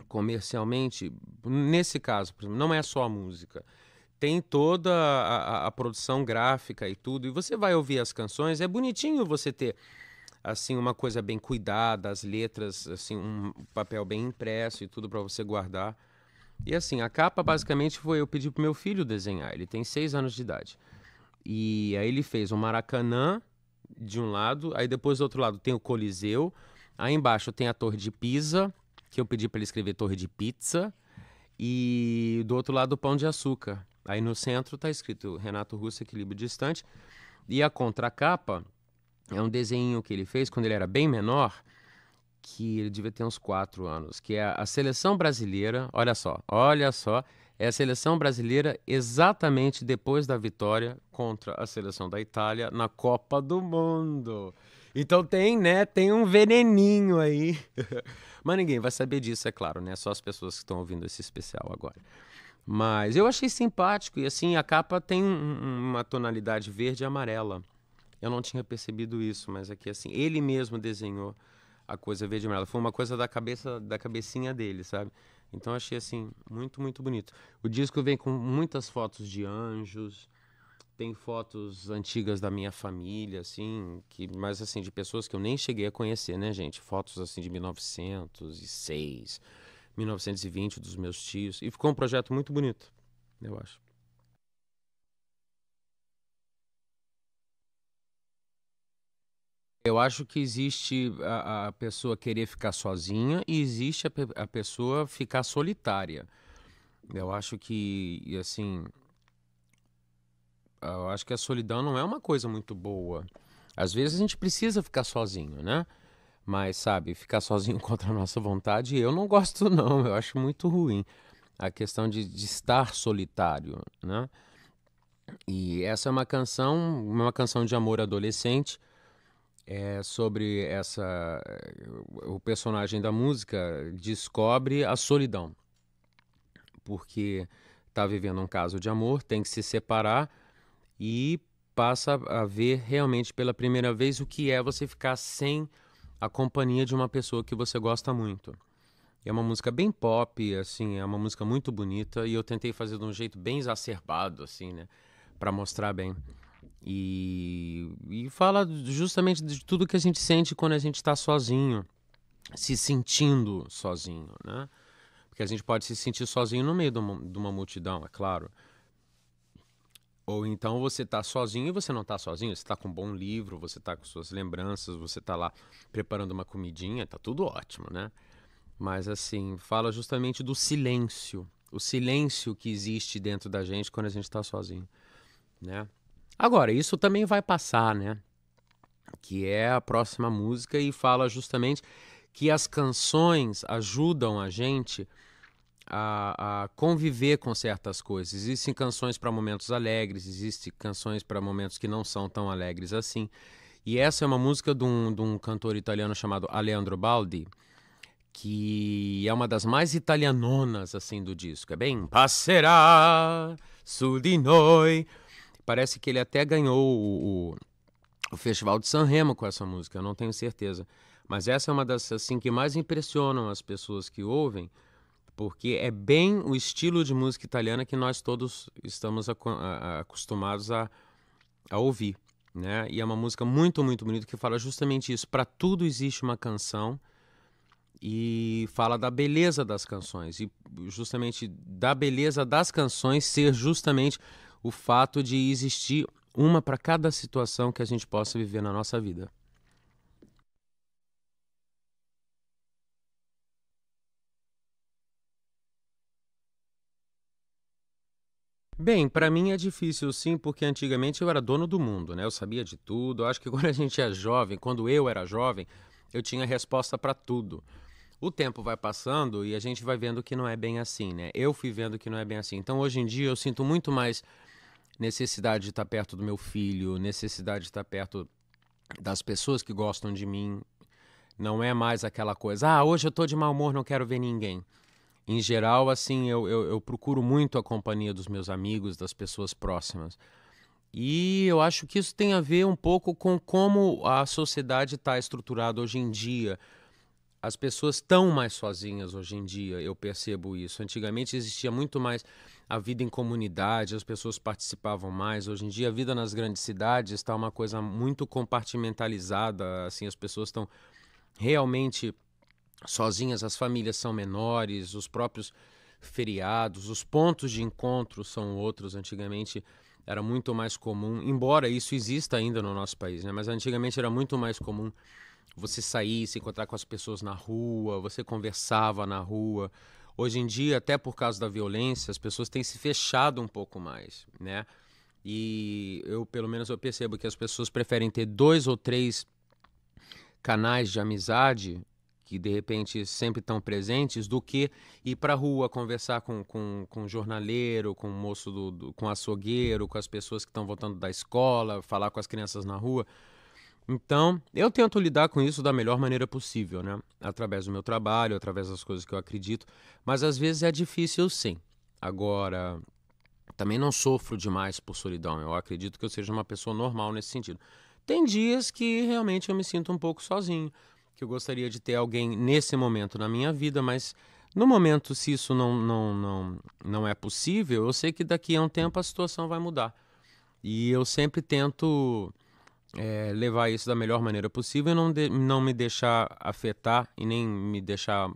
comercialmente, nesse caso, por exemplo, não é só a música, tem toda a produção gráfica e tudo, e você vai ouvir as canções, é bonitinho você ter assim uma coisa bem cuidada, as letras, assim, um papel bem impresso e tudo para você guardar. E assim, a capa basicamente foi eu pedi pro meu filho desenhar, ele tem 6 anos de idade. E aí ele fez um Maracanã de um lado, aí depois do outro lado tem o Coliseu, aí embaixo tem a Torre de Pisa, que eu pedi para ele escrever Torre de Pizza, e do outro lado o Pão de Açúcar. Aí no centro está escrito Renato Russo, Equilíbrio Distante. E a contracapa é um desenho que ele fez quando ele era bem menor, que ele devia ter uns 4 anos, que é a seleção brasileira, olha só, é a seleção brasileira exatamente depois da vitória contra a seleção da Itália na Copa do Mundo. Então tem, né, tem um veneninho aí. Mas ninguém vai saber disso, é claro, né? Só as pessoas que estão ouvindo esse especial agora. Mas eu achei simpático e assim, a capa tem uma tonalidade verde e amarela. Eu não tinha percebido isso, mas aqui assim, ele mesmo desenhou a coisa verde e amarela. Foi uma coisa da cabeça, da cabecinha dele, sabe? Então achei assim, muito, muito bonito. O disco vem com muitas fotos de anjos, tem fotos antigas da minha família, assim, mas assim, de pessoas que eu nem cheguei a conhecer, né, gente? Fotos assim de 1906, 1920 dos meus tios. E ficou um projeto muito bonito, eu acho. Eu acho que existe a pessoa querer ficar sozinha e existe a pessoa ficar solitária. Eu acho que, e assim, eu acho que a solidão não é uma coisa muito boa. Às vezes a gente precisa ficar sozinho, né? Mas, sabe, ficar sozinho contra a nossa vontade, eu não gosto, não. Eu acho muito ruim a questão de estar solitário, né? E essa é uma canção de amor adolescente, é sobre o personagem da música descobre a solidão, porque está vivendo um caso de amor, tem que se separar e passa a ver realmente pela primeira vez o que é você ficar sem a companhia de uma pessoa que você gosta muito. É uma música bem pop, assim, é uma música muito bonita e eu tentei fazer de um jeito bem exacerbado, assim, né, para mostrar bem. E fala justamente de tudo que a gente sente quando a gente está sozinho, se sentindo sozinho, né? Porque a gente pode se sentir sozinho no meio de uma multidão, é claro. Ou então você está sozinho e você não está sozinho, você está com um bom livro, você está com suas lembranças, você está lá preparando uma comidinha, tá tudo ótimo, né? Mas assim, fala justamente do silêncio, o silêncio que existe dentro da gente quando a gente está sozinho, né? Agora, isso também vai passar, né? Que é a próxima música e fala justamente que as canções ajudam a gente a conviver com certas coisas. Existem canções para momentos alegres, existem canções para momentos que não são tão alegres assim. E essa é uma música de um cantor italiano chamado Aleandro Baldi, que é uma das mais italianonas assim do disco. É bem Passerà su di noi. Parece que ele até ganhou o Festival de Sanremo com essa música, eu não tenho certeza. Mas essa é uma das assim que mais impressionam as pessoas que ouvem, porque é bem o estilo de música italiana que nós todos estamos acostumados a ouvir, né? E é uma música muito, muito bonita que fala justamente isso. Para tudo existe uma canção e fala da beleza das canções e justamente da beleza das canções ser justamente o fato de existir uma para cada situação que a gente possa viver na nossa vida. Bem, para mim é difícil sim, porque antigamente eu era dono do mundo, né? Eu sabia de tudo. Eu acho que quando a gente é jovem, quando eu era jovem, eu tinha resposta para tudo. O tempo vai passando e a gente vai vendo que não é bem assim, né? Eu fui vendo que não é bem assim. Então, hoje em dia, eu sinto muito mais necessidade de estar perto do meu filho, necessidade de estar perto das pessoas que gostam de mim. Não é mais aquela coisa, ah, hoje eu tô de mau humor, não quero ver ninguém. Em geral, assim, eu procuro muito a companhia dos meus amigos, das pessoas próximas. E eu acho que isso tem a ver um pouco com como a sociedade está estruturada hoje em dia. As pessoas estão mais sozinhas hoje em dia, eu percebo isso. Antigamente existia muito mais a vida em comunidade, as pessoas participavam mais. Hoje em dia a vida nas grandes cidades está uma coisa muito compartimentalizada, assim, as pessoas estão realmente sozinhas, as famílias são menores, os próprios feriados, os pontos de encontro são outros. Antigamente era muito mais comum, embora isso exista ainda no nosso país, né? Mas antigamente era muito mais comum você sair, se encontrar com as pessoas na rua, você conversava na rua. Hoje em dia, até por causa da violência, as pessoas têm se fechado um pouco mais, né? E eu, pelo menos, eu percebo que as pessoas preferem ter dois ou três canais de amizade que de repente sempre estão presentes do que ir para a rua conversar com um jornaleiro, com o moço com o açougueiro, com as pessoas que estão voltando da escola, falar com as crianças na rua. Então, eu tento lidar com isso da melhor maneira possível, né? Através do meu trabalho, através das coisas que eu acredito, mas às vezes é difícil sim. Agora, também não sofro demais por solidão. Eu acredito que eu seja uma pessoa normal nesse sentido. Tem dias que realmente eu me sinto um pouco sozinho, que eu gostaria de ter alguém nesse momento na minha vida, mas no momento, se isso não é possível, eu sei que daqui a um tempo a situação vai mudar. E eu sempre tento levar isso da melhor maneira possível e não me deixar afetar e nem me deixar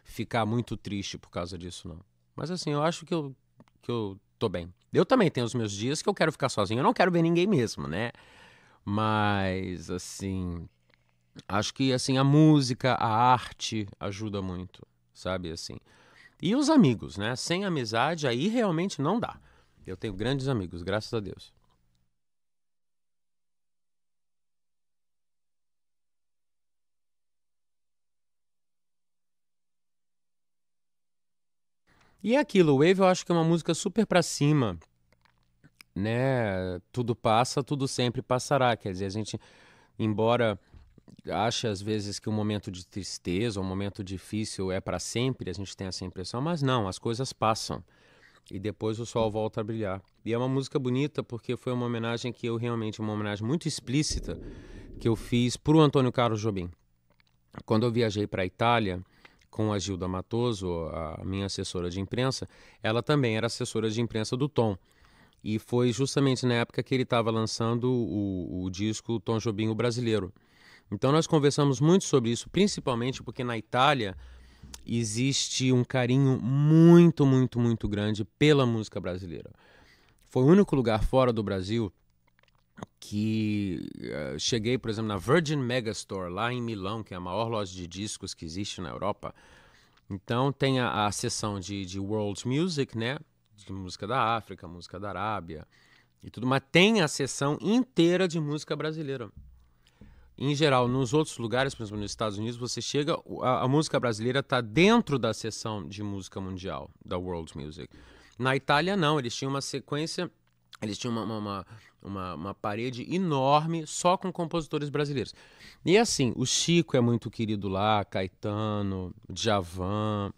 ficar muito triste por causa disso, não. Mas assim, eu acho que eu tô bem. Eu também tenho os meus dias que eu quero ficar sozinho. Eu não quero ver ninguém mesmo, né? Mas, assim, acho que assim a música, a arte ajuda muito, sabe? Assim. E os amigos, né? Sem amizade, aí realmente não dá. Eu tenho grandes amigos, graças a Deus. E é aquilo, o Wave eu acho que é uma música super pra cima, né? Tudo passa, tudo sempre passará. Quer dizer, a gente, embora ache às vezes que um momento de tristeza, um momento difícil é para sempre, a gente tem essa impressão, mas não, as coisas passam e depois o sol volta a brilhar. E é uma música bonita porque foi uma homenagem que eu realmente, uma homenagem muito explícita que eu fiz pro Antônio Carlos Jobim. Quando eu viajei para a Itália com a Gilda Matoso, a minha assessora de imprensa, ela também era assessora de imprensa do Tom. E foi justamente na época que ele estava lançando o disco Tom Jobim, o Brasileiro. Então nós conversamos muito sobre isso, principalmente porque na Itália existe um carinho muito, muito, muito grande pela música brasileira. Foi o único lugar fora do Brasil que cheguei, por exemplo, na Virgin Megastore, lá em Milão, que é a maior loja de discos que existe na Europa. Então tem a seção de World Music, né? De música da África, música da Arábia e tudo, mas tem a seção inteira de música brasileira. Em geral, nos outros lugares, por exemplo, nos Estados Unidos, você chega, a música brasileira está dentro da seção de música mundial, da World Music. Na Itália, não, eles tinham uma sequência, eles tinham uma parede enorme só com compositores brasileiros. E assim, o Chico é muito querido lá, Caetano, Djavan,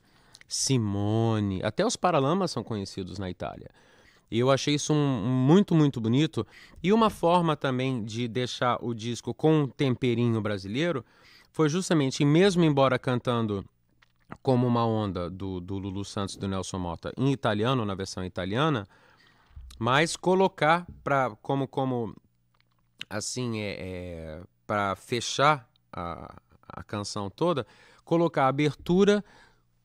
Simone, até os Paralamas são conhecidos na Itália. E eu achei isso muito, muito bonito. E uma forma também de deixar o disco com um temperinho brasileiro foi justamente, mesmo embora cantando como uma onda do Lulu Santos e do Nelson Motta em italiano, na versão italiana, mas colocar como assim, para fechar a canção toda, colocar a abertura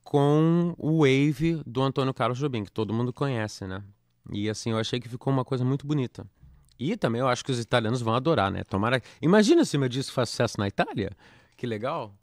com o Wave do Antônio Carlos Jobim, que todo mundo conhece, né? E assim, eu achei que ficou uma coisa muito bonita. E também eu acho que os italianos vão adorar, né? Tomara. Imagina se meu disco faz sucesso na Itália. Que legal.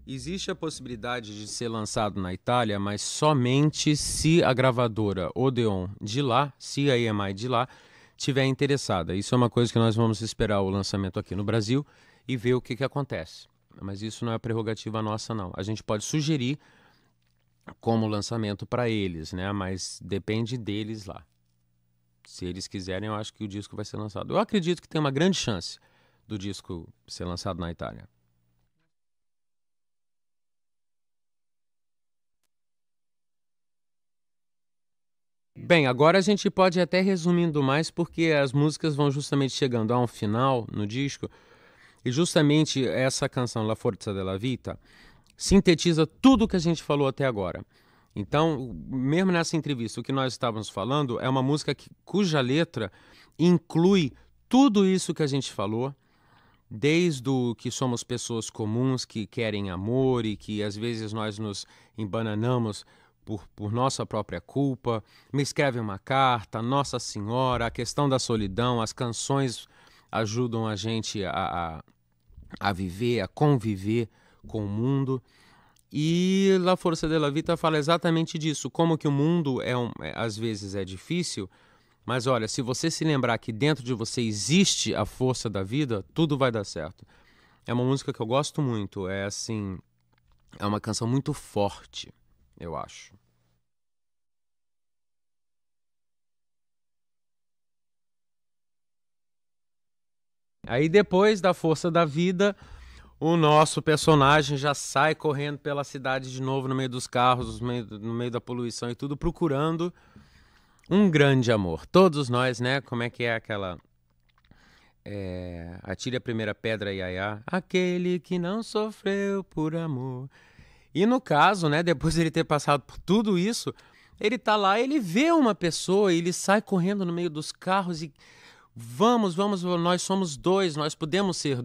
Existe a possibilidade de ser lançado na Itália, mas somente se a gravadora Odeon de lá, se a EMI de lá, tiver interessada. Isso é uma coisa que nós vamos esperar o lançamento aqui no Brasil e ver o que acontece. Mas isso não é prerrogativa nossa, não. A gente pode sugerir como lançamento para eles, né? Mas depende deles lá. Se eles quiserem, eu acho que o disco vai ser lançado. Eu acredito que tem uma grande chance do disco ser lançado na Itália. Bem, agora a gente pode ir até resumindo mais, porque as músicas vão justamente chegando a um final no disco, e justamente essa canção, La Forza della Vita, sintetiza tudo o que a gente falou até agora. Então, mesmo nessa entrevista, o que nós estávamos falando é uma música cuja letra inclui tudo isso que a gente falou, desde o que somos pessoas comuns que querem amor e que às vezes nós nos embananamos por nossa própria culpa, me escreve uma carta, Nossa Senhora, a questão da solidão, as canções ajudam a gente a viver, a conviver com o mundo. E La Forza della Vita fala exatamente disso, como que o mundo às vezes é difícil, mas olha, se você se lembrar que dentro de você existe a força da vida, tudo vai dar certo. É uma música que eu gosto muito, é assim, é uma canção muito forte, eu acho. Aí depois da força da vida, o nosso personagem já sai correndo pela cidade de novo, no meio dos carros, no meio da poluição e tudo, procurando um grande amor. Todos nós, né? Como é que é aquela... atire a primeira pedra, Yaya. Aquele que não sofreu por amor. E no caso, né? Depois de ele ter passado por tudo isso, ele tá lá, ele vê uma pessoa, ele sai correndo no meio dos carros e... Vamos, nós somos dois, nós podemos ser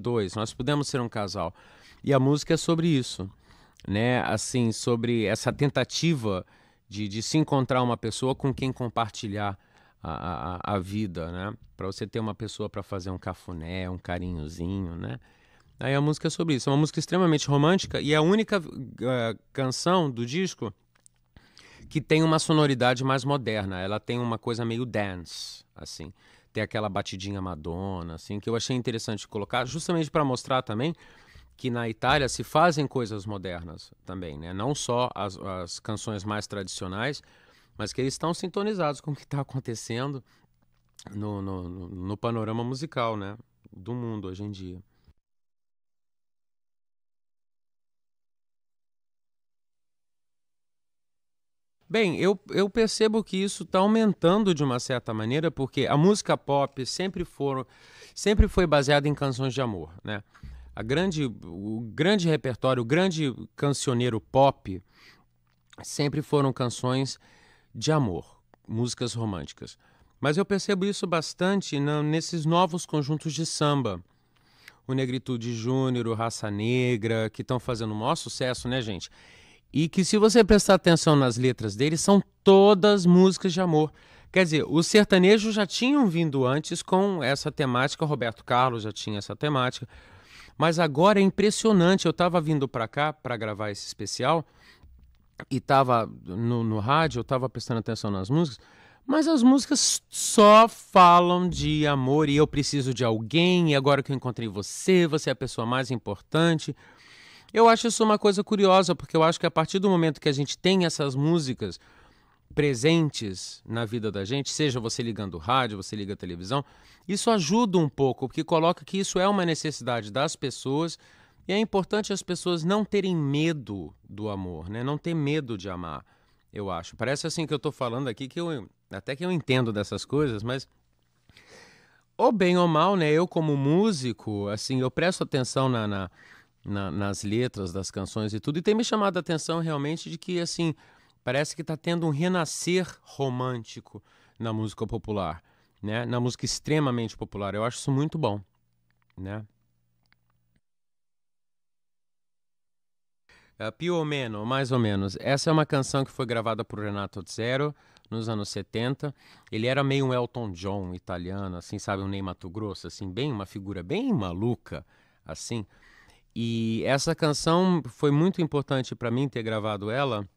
um casal. E a música é sobre isso, né? Assim, sobre essa tentativa de se encontrar uma pessoa com quem compartilhar a vida, né? Para você ter uma pessoa para fazer um cafuné, um carinhozinho, né? Aí a música é sobre isso. É uma música extremamente romântica e é a única canção do disco que tem uma sonoridade mais moderna. Ela tem uma coisa meio dance, assim. Tem aquela batidinha Madonna, assim, que eu achei interessante colocar, justamente para mostrar também que na Itália se fazem coisas modernas também, né? Não só as canções mais tradicionais, mas que eles estão sintonizados com o que está acontecendo no panorama musical, né? Do mundo hoje em dia. Bem, eu percebo que isso está aumentando de uma certa maneira, porque a música pop sempre foi baseada em canções de amor, né? O grande repertório, o grande cancioneiro pop sempre foram canções de amor, músicas românticas. Mas eu percebo isso bastante nesses novos conjuntos de samba. O Negritude Júnior, o Raça Negra, que estão fazendo o maior sucesso, né, gente? E que se você prestar atenção nas letras deles, são todas músicas de amor. Quer dizer, os sertanejos já tinham vindo antes com essa temática, o Roberto Carlos já tinha essa temática, mas agora é impressionante. Eu estava vindo para cá para gravar esse especial e estava no rádio, eu estava prestando atenção nas músicas, mas as músicas só falam de amor e eu preciso de alguém, e agora que eu encontrei você, você é a pessoa mais importante. Eu acho isso uma coisa curiosa, porque eu acho que a partir do momento que a gente tem essas músicas presentes na vida da gente, seja você ligando o rádio, você liga a televisão, isso ajuda um pouco, porque coloca que isso é uma necessidade das pessoas e é importante as pessoas não terem medo do amor, né? Não ter medo de amar, eu acho. Parece assim que eu estou falando aqui, até que eu entendo dessas coisas, mas ou bem ou mal, né? Eu como músico, assim, eu presto atenção nas letras das canções e tudo, e tem me chamado a atenção realmente de que, assim, parece que está tendo um renascer romântico na música popular, né? Na música extremamente popular. Eu acho isso muito bom, né? Più ou menos, mais ou menos. Essa é uma canção que foi gravada por Renato Zero nos anos 70. Ele era meio um Elton John italiano, assim, sabe? Um Ney Matogrosso, assim, bem uma figura bem maluca, assim. E essa canção foi muito importante para mim ter gravado ela,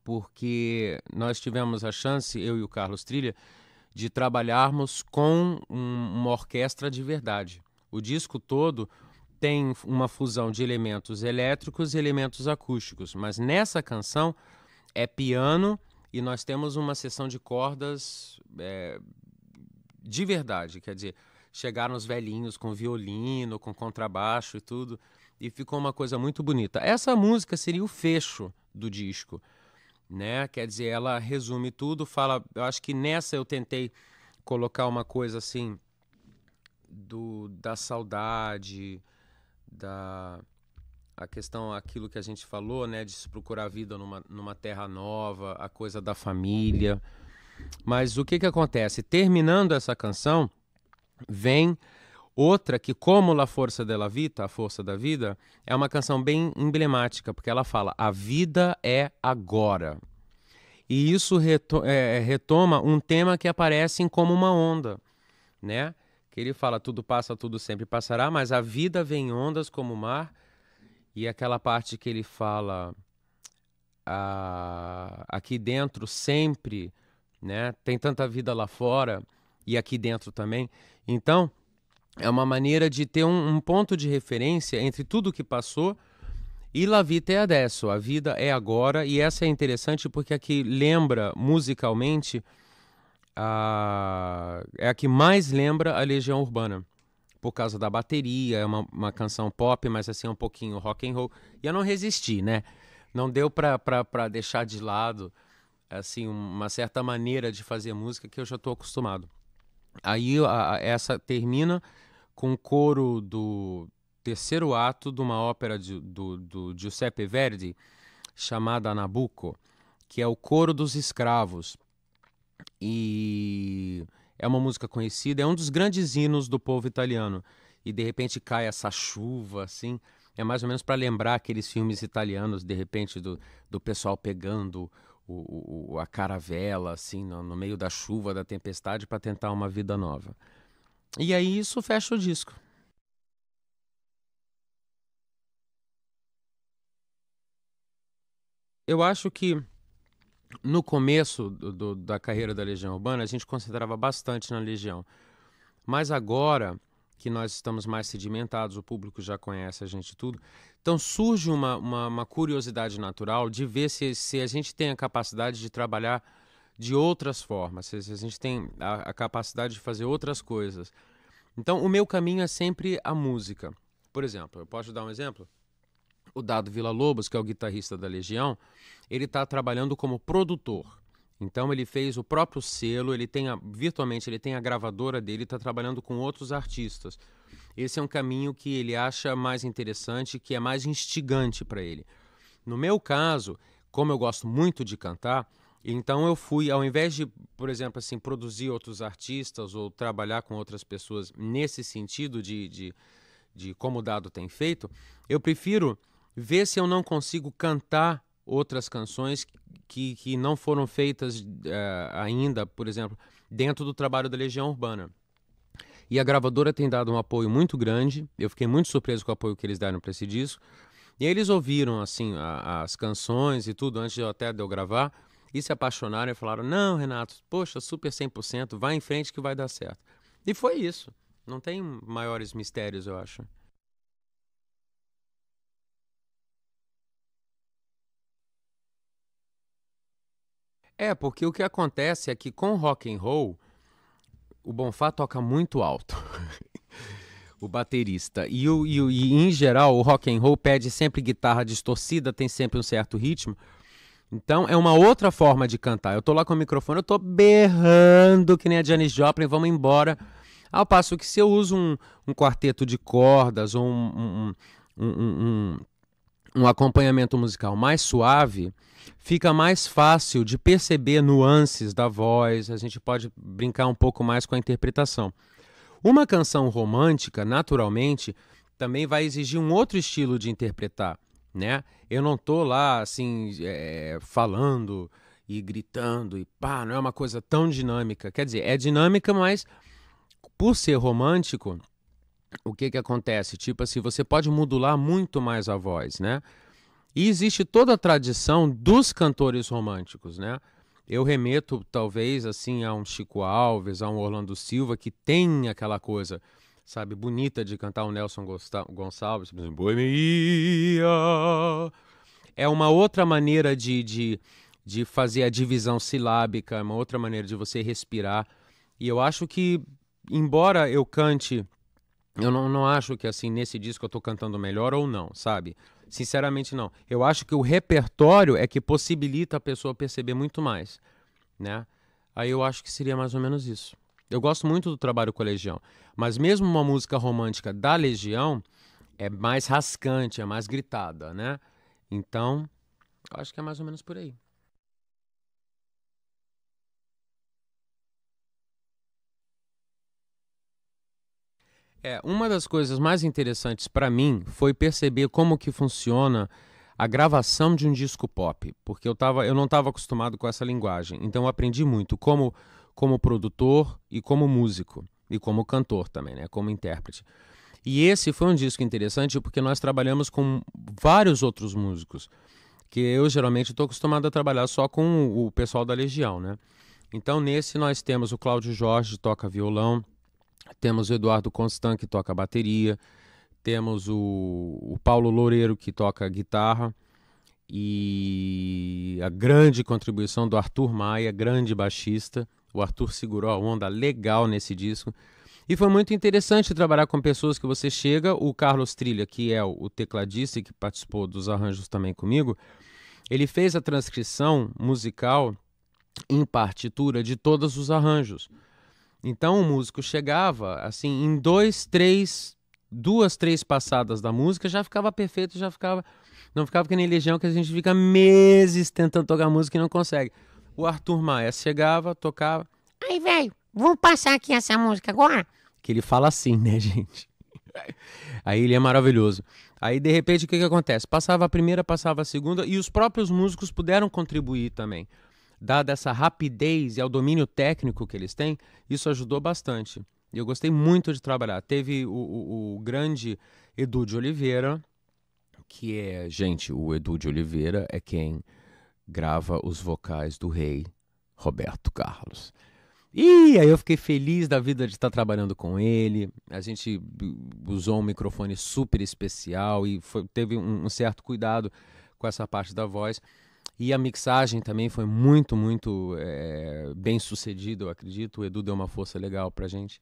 porque nós tivemos a chance, eu e o Carlos Trilha, de trabalharmos com uma orquestra de verdade. O disco todo tem uma fusão de elementos elétricos e elementos acústicos, mas nessa canção é piano e nós temos uma seção de cordas de verdade, quer dizer, chegaram os velhinhos com violino, com contrabaixo e tudo, e ficou uma coisa muito bonita. Essa música seria o fecho do disco, né? Quer dizer, ela resume tudo, fala, eu acho que nessa eu tentei colocar uma coisa assim da saudade, da a questão, aquilo que a gente falou, né, de se procurar a vida numa terra nova, a coisa da família. Mas o que acontece? Terminando essa canção, vem outra que, como La Força della Vita, a força da vida, é uma canção bem emblemática, porque ela fala: a vida é agora. E isso retoma um tema que aparece em Como uma Onda, né? Que ele fala: tudo passa, tudo sempre passará, mas a vida vem em ondas como o mar. E aquela parte que ele fala: aqui dentro sempre, né? Tem tanta vida lá fora e aqui dentro também. Então, é uma maneira de ter um ponto de referência entre tudo que passou e La Vita è adesso, a vida é agora. E essa é interessante porque aqui lembra musicalmente, é a que mais lembra a Legião Urbana, por causa da bateria. É uma canção pop, mas assim, um pouquinho rock and roll. E eu não resisti, né? Não deu pra deixar de lado, assim, uma certa maneira de fazer música que eu já estou acostumado. Aí essa termina com o coro do terceiro ato de uma ópera do Giuseppe Verdi, chamada Nabucco, que é o Coro dos Escravos. E é uma música conhecida, é um dos grandes hinos do povo italiano. E de repente cai essa chuva, assim. É mais ou menos para lembrar aqueles filmes italianos, de repente, do pessoal pegando a caravela, assim, no meio da chuva, da tempestade, para tentar uma vida nova. E aí isso fecha o disco. Eu acho que no começo da carreira da Legião Urbana, a gente concentrava bastante na Legião. Mas agora que nós estamos mais sedimentados, o público já conhece a gente tudo, então surge uma curiosidade natural de ver se a gente tem a capacidade de trabalhar de outras formas, se a gente tem a capacidade de fazer outras coisas. Então o meu caminho é sempre a música. Por exemplo, eu posso dar um exemplo? O Dado Villa-Lobos, que é o guitarrista da Legião, ele está trabalhando como produtor. Então ele fez o próprio selo, virtualmente ele tem a gravadora dele, está trabalhando com outros artistas. Esse é um caminho que ele acha mais interessante, que é mais instigante para ele. No meu caso, como eu gosto muito de cantar, então eu fui, ao invés de, por exemplo, assim, produzir outros artistas ou trabalhar com outras pessoas nesse sentido de como o Dado tem feito, eu prefiro ver se eu não consigo cantar outras canções que não foram feitas ainda, por exemplo, dentro do trabalho da Legião Urbana. E a gravadora tem dado um apoio muito grande. Eu fiquei muito surpreso com o apoio que eles deram para esse disco. E aí eles ouviram assim as canções e tudo antes de eu gravar e se apaixonaram e falaram: não, Renato, poxa, super 100%, vai em frente que vai dar certo. E foi isso. Não tem maiores mistérios, eu acho. Porque o que acontece é que com rock and roll, o Bonfá toca muito alto, o baterista. E em geral, o rock and roll pede sempre guitarra distorcida, tem sempre um certo ritmo. Então é uma outra forma de cantar. Eu tô lá com o microfone, eu tô berrando que nem a Janis Joplin, vamos embora. Ao passo que se eu uso um quarteto de cordas ou um acompanhamento musical mais suave, fica mais fácil de perceber nuances da voz, a gente pode brincar um pouco mais com a interpretação. Uma canção romântica, naturalmente, também vai exigir um outro estilo de interpretar, né? Eu não tô lá, assim, falando e gritando e pá, não é uma coisa tão dinâmica. Quer dizer, é dinâmica, mas por ser romântico, o que que acontece? Tipo assim, você pode modular muito mais a voz, né? E existe toda a tradição dos cantores românticos, né? Eu remeto, talvez, assim, a um Chico Alves, a um Orlando Silva, que tem aquela coisa, sabe, bonita de cantar o Nelson Gonçalves, por exemplo, Boemia. É uma outra maneira de fazer a divisão silábica, é uma outra maneira de você respirar. E eu acho que, embora eu cante, eu não acho que assim nesse disco eu tô cantando melhor ou não, sabe? Sinceramente não. Eu acho que o repertório é que possibilita a pessoa perceber muito mais, né? Aí eu acho que seria mais ou menos isso. Eu gosto muito do trabalho com a Legião, mas mesmo uma música romântica da Legião é mais rascante, é mais gritada, né? Então, eu acho que é mais ou menos por aí. Uma das coisas mais interessantes para mim foi perceber como que funciona a gravação de um disco pop, porque eu não estava acostumado com essa linguagem. Então eu aprendi muito como produtor e como músico e como cantor também, né, como intérprete. E esse foi um disco interessante porque nós trabalhamos com vários outros músicos, que eu geralmente estou acostumado a trabalhar só com o pessoal da Legião, né? Então nesse nós temos o Cláudio Jorge, que toca violão, temos o Eduardo Constant, que toca bateria, temos o Paulo Loureiro, que toca guitarra, e a grande contribuição do Arthur Maia, grande baixista. O Arthur segurou a onda legal nesse disco. E foi muito interessante trabalhar com pessoas que você chega. O Carlos Trilha, que é o tecladista e que participou dos arranjos também comigo, ele fez a transcrição musical em partitura de todos os arranjos. Então o músico chegava, assim, em duas, três passadas da música, já ficava perfeito, já ficava. Não ficava que nem Legião, que a gente fica meses tentando tocar música e não consegue. O Arthur Maia chegava, tocava. Aí, velho, vamos passar aqui essa música agora? Que ele fala assim, né, gente? Aí ele é maravilhoso. Aí, de repente, o que que acontece? Passava a primeira, passava a segunda, e os próprios músicos puderam contribuir também. Dada essa rapidez e ao domínio técnico que eles têm, isso ajudou bastante. E eu gostei muito de trabalhar. Teve o grande Edu de Oliveira, que é, gente, o Edu de Oliveira é quem grava os vocais do rei Roberto Carlos. E aí eu fiquei feliz da vida de estar trabalhando com ele. A gente usou um microfone super especial e teve um certo cuidado com essa parte da voz. E a mixagem também foi muito bem sucedida, eu acredito. O Edu deu uma força legal pra gente.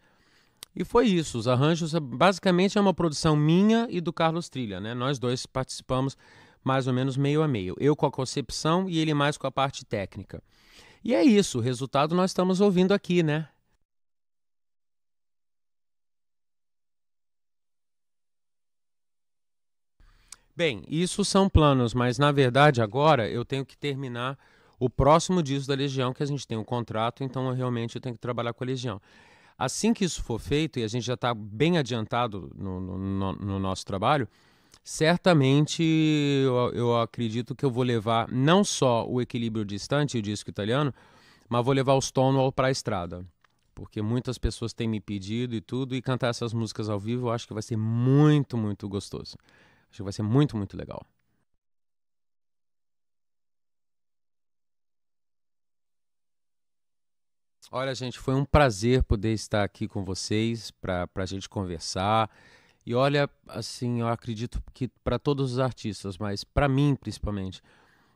E foi isso. Os arranjos basicamente é uma produção minha e do Carlos Trilha, né? Nós dois participamos mais ou menos meio a meio. Eu com a concepção e ele mais com a parte técnica. E é isso. O resultado nós estamos ouvindo aqui, né? Bem, isso são planos, mas na verdade agora eu tenho que terminar o próximo disco da Legião, que a gente tem um contrato, então eu tenho que trabalhar com a Legião. Assim que isso for feito, e a gente já está bem adiantado no nosso trabalho, certamente eu acredito que eu vou levar não só o Equilíbrio Distante, o disco italiano, mas vou levar o Stonewall para a estrada. Porque muitas pessoas têm me pedido e tudo, e cantar essas músicas ao vivo eu acho que vai ser muito gostoso. Acho que vai ser muito legal. Olha, gente, foi um prazer poder estar aqui com vocês para a gente conversar. E olha, assim, eu acredito que para todos os artistas, mas para mim principalmente,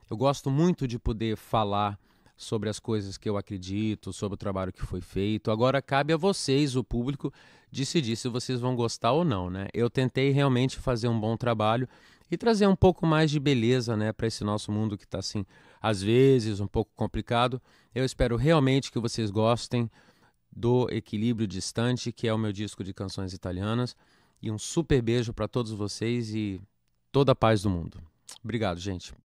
eu gosto muito de poder falar sobre as coisas que eu acredito, sobre o trabalho que foi feito. Agora cabe a vocês, o público, decidir se vocês vão gostar ou não, né? Eu tentei realmente fazer um bom trabalho e trazer um pouco mais de beleza, né, para esse nosso mundo que está assim, às vezes um pouco complicado. Eu espero realmente que vocês gostem do Equilíbrio Distante, que é o meu disco de canções italianas. E um super beijo para todos vocês e toda a paz do mundo. Obrigado, gente.